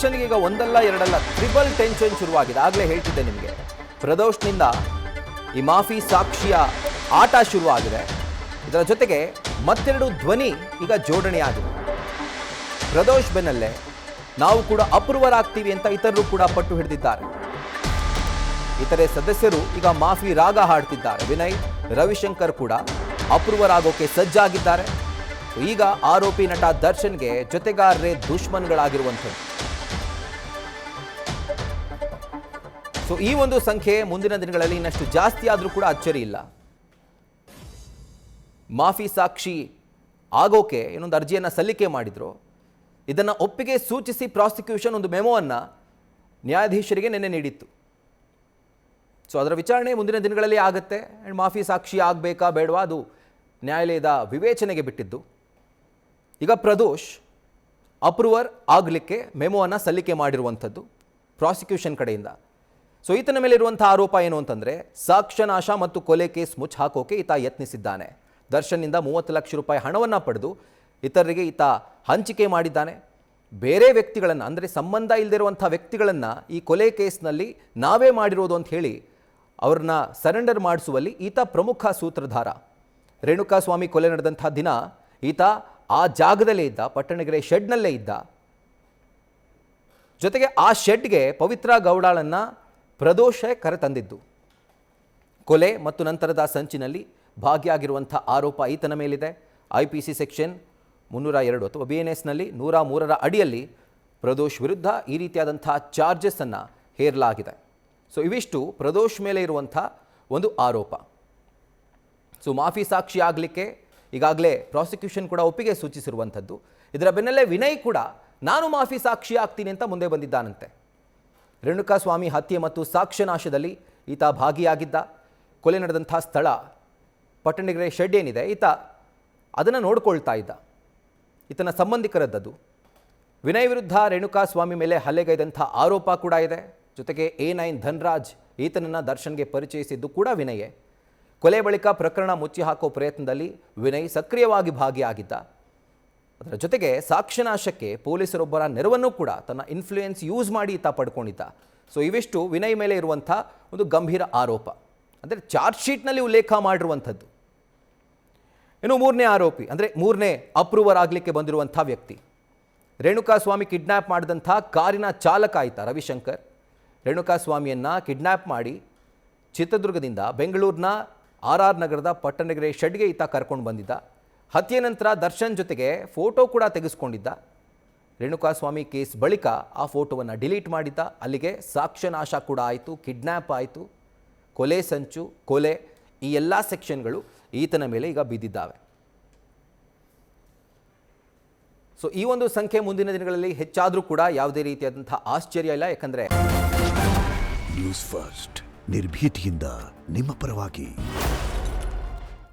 ಈಗ ಒಂದಲ್ಲ ಎರಡಲ್ಲ ಟ್ರಿಬಲ್ ಟೆನ್ಷನ್ ಶುರುವಾಗಿದೆ. ಆಗಲೇ ಹೇಳ್ತಿದ್ದೆ ನಿಮಗೆ, ಪ್ರದೋಷ್ನಿಂದ ಈ ಮಾಫಿ ಸಾಕ್ಷಿಯ ಆಟ ಶುರುವಾಗಿದೆ. ಇದರ ಜೊತೆಗೆ ಮತ್ತೆರಡು ಧ್ವನಿ ಈಗ ಜೋಡಣೆಯಾಗಿದೆ. ಪ್ರದೋಷ್ ಬೆನ್ನಲ್ಲೇ ನಾವು ಕೂಡ ಅಪ್ರೂವರಾಗ್ತೀವಿ ಅಂತ ಇತರರು ಕೂಡ ಪಟ್ಟು ಹಿಡಿದಿದ್ದಾರೆ. ಇತರೆ ಸದಸ್ಯರು ಈಗ ಮಾಫಿ ರಾಗ ಹಾಡ್ತಿದ್ದಾರೆ. ವಿನಯ್, ರವಿಶಂಕರ್ ಕೂಡ ಅಪ್ರೂವರಾಗೋಕೆ ಸಜ್ಜಾಗಿದ್ದಾರೆ. ಈಗ ಆರೋಪಿ ನಟ ದರ್ಶನ್ಗೆ ಜೊತೆಗಾರರೇ ದುಶ್ಮನ್ಗಳಾಗಿರುವಂಥದ್ದು. ಸೊ ಈ ಒಂದು ಸಂಖ್ಯೆ ಮುಂದಿನ ದಿನಗಳಲ್ಲಿ ಇನ್ನಷ್ಟು ಜಾಸ್ತಿ ಆದರೂ ಕೂಡ ಅಚ್ಚರಿ ಇಲ್ಲ. ಮಾಫಿ ಸಾಕ್ಷಿ ಆಗೋಕೆ ಇನ್ನೊಂದು ಅರ್ಜಿಯನ್ನು ಸಲ್ಲಿಕೆ ಮಾಡಿದ್ರು. ಇದನ್ನು ಒಪ್ಪಿಗೆ ಸೂಚಿಸಿ ಪ್ರಾಸಿಕ್ಯೂಷನ್ ಒಂದು ಮೆಮೋವನ್ನು ನ್ಯಾಯಾಧೀಶರಿಗೆ ನಿನ್ನೆ ನೀಡಿತ್ತು. ಸೊ ಅದರ ವಿಚಾರಣೆ ಮುಂದಿನ ದಿನಗಳಲ್ಲಿ ಆಗುತ್ತೆ. ಆ್ಯಂಡ್ ಮಾಫಿ ಸಾಕ್ಷಿ ಆಗಬೇಕಾ ಬೇಡವಾ ಅದು ನ್ಯಾಯಾಲಯದ ವಿವೇಚನೆಗೆ ಬಿಟ್ಟಿದ್ದು. ಈಗ ಪ್ರದೋಷ್ ಅಪ್ರೂವರ್ ಆಗಲಿಕ್ಕೆ ಮೆಮೋವನ್ನು ಸಲ್ಲಿಕೆ ಮಾಡಿರುವಂಥದ್ದು ಪ್ರಾಸಿಕ್ಯೂಷನ್ ಕಡೆಯಿಂದ. ಸೊ ಈತನ ಮೇಲೆ ಇರುವಂಥ ಆರೋಪ ಏನು ಅಂತಂದರೆ, ಸಾಕ್ಷ್ಯನಾಶ ಮತ್ತು ಕೊಲೆ ಕೇಸ್ ಮುಚ್ಚ ಹಾಕೋಕೆ ಈತ ಯತ್ನಿಸಿದ್ದಾನೆ. ದರ್ಶನ್ನಿಂದ 30 ಲಕ್ಷ ರೂಪಾಯಿ ಹಣವನ್ನು ಪಡೆದು ಇತರರಿಗೆ ಈತ ಹಂಚಿಕೆ ಮಾಡಿದ್ದಾನೆ. ಬೇರೆ ವ್ಯಕ್ತಿಗಳನ್ನು, ಅಂದರೆ ಸಂಬಂಧ ಇಲ್ಲದಿರುವಂಥ ವ್ಯಕ್ತಿಗಳನ್ನು ಈ ಕೊಲೆ ಕೇಸ್ನಲ್ಲಿ ನಾವೇ ಮಾಡಿರೋದು ಅಂತ ಹೇಳಿ ಅವ್ರನ್ನ ಸರೆಂಡರ್ ಮಾಡಿಸುವಲ್ಲಿ ಈತ ಪ್ರಮುಖ ಸೂತ್ರಧಾರ. ರೇಣುಕಾಸ್ವಾಮಿ ಕೊಲೆ ನಡೆದಂಥ ದಿನ ಈತ ಆ ಜಾಗದಲ್ಲೇ ಇದ್ದ, ಪಟ್ಟಣಗೆರೆ ಶೆಡ್ನಲ್ಲೇ ಇದ್ದ. ಜೊತೆಗೆ ಆ ಶೆಡ್ಗೆ ಪವಿತ್ರ ಗೌಡಾಳನ್ನು ಪ್ರದೋಷೇ ಕರೆತಂದಿದ್ದು. ಕೊಲೆ ಮತ್ತು ನಂತರದ ಸಂಚಿನಲ್ಲಿ ಭಾಗಿಯಾಗಿರುವಂಥ ಆರೋಪ ಈತನ ಮೇಲಿದೆ. IPC ಸೆಕ್ಷನ್ 302 ಅಥವಾ BNSನಲ್ಲಿ 103ರ ಅಡಿಯಲ್ಲಿ ಪ್ರದೋಷ್ ವಿರುದ್ಧ ಈ ರೀತಿಯಾದಂಥ ಚಾರ್ಜಸ್ಸನ್ನು ಹೇರಲಾಗಿದೆ. ಸೊ ಇವಿಷ್ಟು ಪ್ರದೋಷ್ ಮೇಲೆ ಇರುವಂಥ ಒಂದು ಆರೋಪ. ಸೊ ಮಾಫಿ ಸಾಕ್ಷಿ ಆಗಲಿಕ್ಕೆ ಈಗಾಗಲೇ ಪ್ರಾಸಿಕ್ಯೂಷನ್ ಕೂಡ ಒಪ್ಪಿಗೆ ಸೂಚಿಸಿರುವಂಥದ್ದು. ಇದರ ಬೆನ್ನಲ್ಲೇ ವಿನಯ್ ಕೂಡ ನಾನು ಮಾಫಿ ಸಾಕ್ಷಿ ಆಗ್ತೀನಿ ಅಂತ ಮುಂದೆ ಬಂದಿದ್ದಾನಂತೆ. ರೇಣುಕಾಸ್ವಾಮಿ ಹತ್ಯೆ ಮತ್ತು ಸಾಕ್ಷ್ಯನಾಶದಲ್ಲಿ ಈತ ಭಾಗಿಯಾಗಿದ್ದ. ಕೊಲೆ ನಡೆದಂಥ ಸ್ಥಳ ಪಟ್ಟಣಗೆರೆ ಶೆಡ್ ಏನಿದೆ, ಈತ ಅದನ್ನು ನೋಡ್ಕೊಳ್ತಾ ಇದ್ದ. ಈತನ ಸಂಬಂಧಿಕರದ್ದದು. ವಿನಯ್ ವಿರುದ್ಧ ರೇಣುಕಾಸ್ವಾಮಿ ಮೇಲೆ ಹಲ್ಲೆಗೈದಂಥ ಆರೋಪ ಕೂಡ ಇದೆ. ಜೊತೆಗೆ A9 ಧನ್ರಾಜ್ ಈತನನ್ನು ದರ್ಶನ್ಗೆ ಪರಿಚಯಿಸಿದ್ದು ಕೂಡ ವಿನಯೇ. ಕೊಲೆ ಬಳಿಕ ಪ್ರಕರಣ ಮುಚ್ಚಿ ಹಾಕೋ ಪ್ರಯತ್ನದಲ್ಲಿ ವಿನಯ್ ಸಕ್ರಿಯವಾಗಿ ಭಾಗಿಯಾಗಿದ್ದ. ಅದರ ಜೊತೆಗೆ ಸಾಕ್ಷ್ಯನಾಶಕ್ಕೆ ಪೊಲೀಸರೊಬ್ಬರ ನೆರವನ್ನು ಕೂಡ ತನ್ನ ಇನ್ಫ್ಲೂಯೆನ್ಸ್ ಯೂಸ್ ಮಾಡಿ ಈತ ಪಡ್ಕೊಂಡಿದ್ದ. ಸೊ ಇವಿಷ್ಟು ವಿನಯ್ ಮೇಲೆ ಇರುವಂಥ ಒಂದು ಗಂಭೀರ ಆರೋಪ, ಅಂದರೆ ಚಾರ್ಜ್ ಶೀಟ್ನಲ್ಲಿ ಉಲ್ಲೇಖ ಮಾಡಿರುವಂಥದ್ದು. ಇನ್ನು ಮೂರನೇ ಆರೋಪಿ, ಅಂದರೆ ಮೂರನೇ ಅಪ್ರೂವರ್ ಆಗಲಿಕ್ಕೆ ಬಂದಿರುವಂಥ ವ್ಯಕ್ತಿ, ರೇಣುಕಾಸ್ವಾಮಿ ಕಿಡ್ನ್ಯಾಪ್ ಮಾಡಿದಂಥ ಕಾರಿನ ಚಾಲಕ ಆಯಿತ ರವಿಶಂಕರ್. ರೇಣುಕಾಸ್ವಾಮಿಯನ್ನು ಕಿಡ್ನ್ಯಾಪ್ ಮಾಡಿ ಚಿತ್ರದುರ್ಗದಿಂದ ಬೆಂಗಳೂರಿನ RR ನಗರದ ಪಟ್ಟಣಗೆರೆ ಶೆಡ್ಗೆ ಈತ ಕರ್ಕೊಂಡು ಬಂದಿದ್ದ. ಹತ್ಯೆ ನಂತರ ದರ್ಶನ್ ಜೊತೆಗೆ ಫೋಟೋ ಕೂಡ ತೆಗೆಸ್ಕೊಂಡಿದ್ದ. ರೇಣುಕಾಸ್ವಾಮಿ ಕೇಸ್ ಬಳಿಕ ಆ ಫೋಟೋವನ್ನು ಡಿಲೀಟ್ ಮಾಡಿದ್ದ. ಅಲ್ಲಿಗೆ ಸಾಕ್ಷ್ಯನಾಶ ಕೂಡ ಆಯಿತು, ಕಿಡ್ನ್ಯಾಪ್ ಆಯಿತು, ಕೊಲೆ ಸಂಚು, ಕೊಲೆ, ಈ ಎಲ್ಲ ಸೆಕ್ಷನ್ಗಳು ಈತನ ಮೇಲೆ ಈಗ ಬಿದ್ದಿದ್ದಾವೆ. ಸೊ ಈ ಒಂದು ಸಂಖ್ಯೆ ಮುಂದಿನ ದಿನಗಳಲ್ಲಿ ಹೆಚ್ಚಾದರೂ ಕೂಡ ಯಾವುದೇ ರೀತಿಯಾದಂಥ ಆಶ್ಚರ್ಯ ಇಲ್ಲ. ಯಾಕಂದರೆ ನ್ಯೂಸ್ ಫಸ್ಟ್ ನಿರ್ಭೀತಿಯಿಂದ ನಿಮ್ಮ ಪರವಾಗಿ.